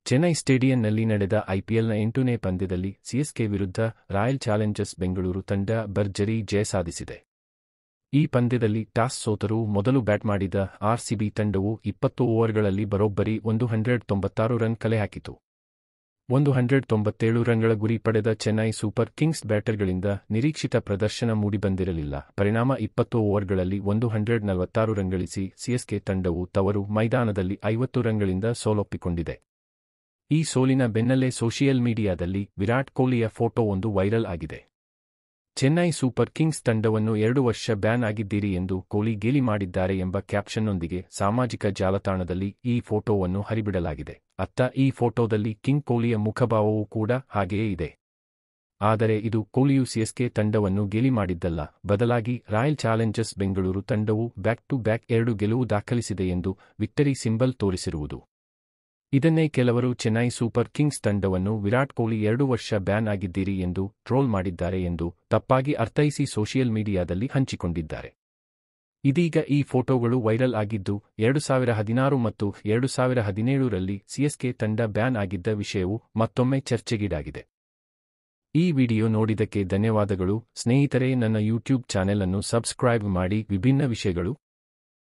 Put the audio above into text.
ಚೆನ್ನೈ ಸ್ಟೇಡಿಯಂನಲ್ಲಿ ನಡೆದ ಐಪಿಎಲ್ನ 8ನೇ ಪಂದ್ಯದಲ್ಲಿ ಸಿಎಸ್ಕೆ ವಿರುದ್ಧ ರಾಯಲ್ ಚಾಲೆಂಜರ್ಸ್ ಬೆಂಗಳೂರು ತಂಡ ಭರ್ಜರಿ ಜಯ ಸಾಧಿಸಿದೆ. ಈ ಪಂದ್ಯದಲ್ಲಿ ಟಾಸ್ ಸೋತರೂ ಮೊದಲು ಬ್ಯಾಟ್ ಮಾಡಿದ ಆರ್ಸಿಬಿ ತಂಡವು 20 ಓವರ್ಗಳಲ್ಲಿ ಬರೋಬ್ಬರಿ 196 ರನ್ ಕಲೆಹಾಕಿತು. 197 ರನ್ಗಳ ಗುರಿ ಪಡೆದ ಚೆನ್ನೈ ಸೂಪರ್ ಕಿಂಗ್ಸ್ ಬ್ಯಾಟರ್ಗಳಿಂದ ನಿರೀಕ್ಷಿತ ಪ್ರದರ್ಶನ ಮೂಡಿಬಂದಿರಲಿಲ್ಲ. ಪರಿಣಾಮ 20 ಓವರ್ಗಳಲ್ಲಿ 146 ರನ್ ಗಳಿಸಿ ಸಿಎಸ್ಕೆ ತಂಡವು ತವರು ಮೈದಾನದಲ್ಲಿ 50 ರನ್ಗಳಿಂದ ಸೋಲೊಪ್ಪಿಕೊಂಡಿದೆ. ಈ ಸೋಲಿನ ಬೆನ್ನಲ್ಲೇ ಸೋಷಿಯಲ್ ಮೀಡಿಯಾದಲ್ಲಿ ವಿರಾಟ್ ಕೊಹ್ಲಿಯ ಫೋಟೋವೊಂದು ವೈರಲ್ ಆಗಿದೆ. ಚೆನ್ನೈ ಸೂಪರ್ ಕಿಂಗ್ಸ್ ತಂಡವನ್ನು 2 ವರ್ಷ ಬ್ಯಾನ್ ಆಗಿದ್ದೀರಿ ಎಂದು ಕೊಹ್ಲಿ ಗೇಲಿ ಮಾಡಿದ್ದಾರೆ ಎಂಬ ಕ್ಯಾಪ್ಷನ್ನೊಂದಿಗೆ ಸಾಮಾಜಿಕ ಜಾಲತಾಣದಲ್ಲಿ ಈ ಫೋಟೋವನ್ನು ಹರಿಬಿಡಲಾಗಿದೆ. ಅತ್ತ ಈ ಫೋಟೋದಲ್ಲಿ ಕಿಂಗ್ ಕೊಹ್ಲಿಯ ಮುಖಭಾವವೂ ಕೂಡ ಹಾಗೆಯೇ ಇದೆ. ಆದರೆ ಇದು ಕೊಹ್ಲಿಯು ಸಿಎಸ್ಕೆ ತಂಡವನ್ನು ಗೇಲಿ ಮಾಡಿದ್ದಲ್ಲ, ಬದಲಾಗಿ ರಾಯಲ್ ಚಾಲೆಂಜರ್ಸ್ ಬೆಂಗಳೂರು ತಂಡವು ಬ್ಯಾಕ್ ಟು ಬ್ಯಾಕ್ 2 ಗೆಲುವು ದಾಖಲಿಸಿದೆ ಎಂದು ವಿಕ್ಟರಿ ಸಿಂಬಲ್ ತೋರಿಸಿರುವುದು. ಇದನ್ನೇ ಕೆಲವರು ಚೆನ್ನೈ ಸೂಪರ್ ಕಿಂಗ್ಸ್ ತಂಡವನ್ನು ವಿರಾಟ್ ಕೊಹ್ಲಿ 2 ವರ್ಷ ಬ್ಯಾನ್ ಆಗಿದ್ದೀರಿ ಎಂದು ಟ್ರೋಲ್ ಮಾಡಿದ್ದಾರೆ ಎಂದು ತಪ್ಪಾಗಿ ಅರ್ಥೈಸಿ ಸೋಷಿಯಲ್ ಮೀಡಿಯಾದಲ್ಲಿ ಹಂಚಿಕೊಂಡಿದ್ದಾರೆ. ಇದೀಗ ಈ ಫೋಟೋಗಳು ವೈರಲ್ ಆಗಿದ್ದು 2016 ಮತ್ತು 2017ರಲ್ಲಿ ಸಿಎಸ್ಕೆ ತಂಡ ಬ್ಯಾನ್ ಆಗಿದ್ದ ವಿಷಯವು ಮತ್ತೊಮ್ಮೆ ಚರ್ಚೆಗೀಡಾಗಿದೆ. ಈ ವಿಡಿಯೋ ನೋಡಿದ್ದಕ್ಕೆ ಧನ್ಯವಾದಗಳು ಸ್ನೇಹಿತರೆ. ನನ್ನ ಯೂಟ್ಯೂಬ್ ಚಾನೆಲ್ ಅನ್ನು ಸಬ್ಸ್ಕ್ರೈಬ್ ಮಾಡಿ. ವಿಭಿನ್ನ ವಿಷಯಗಳು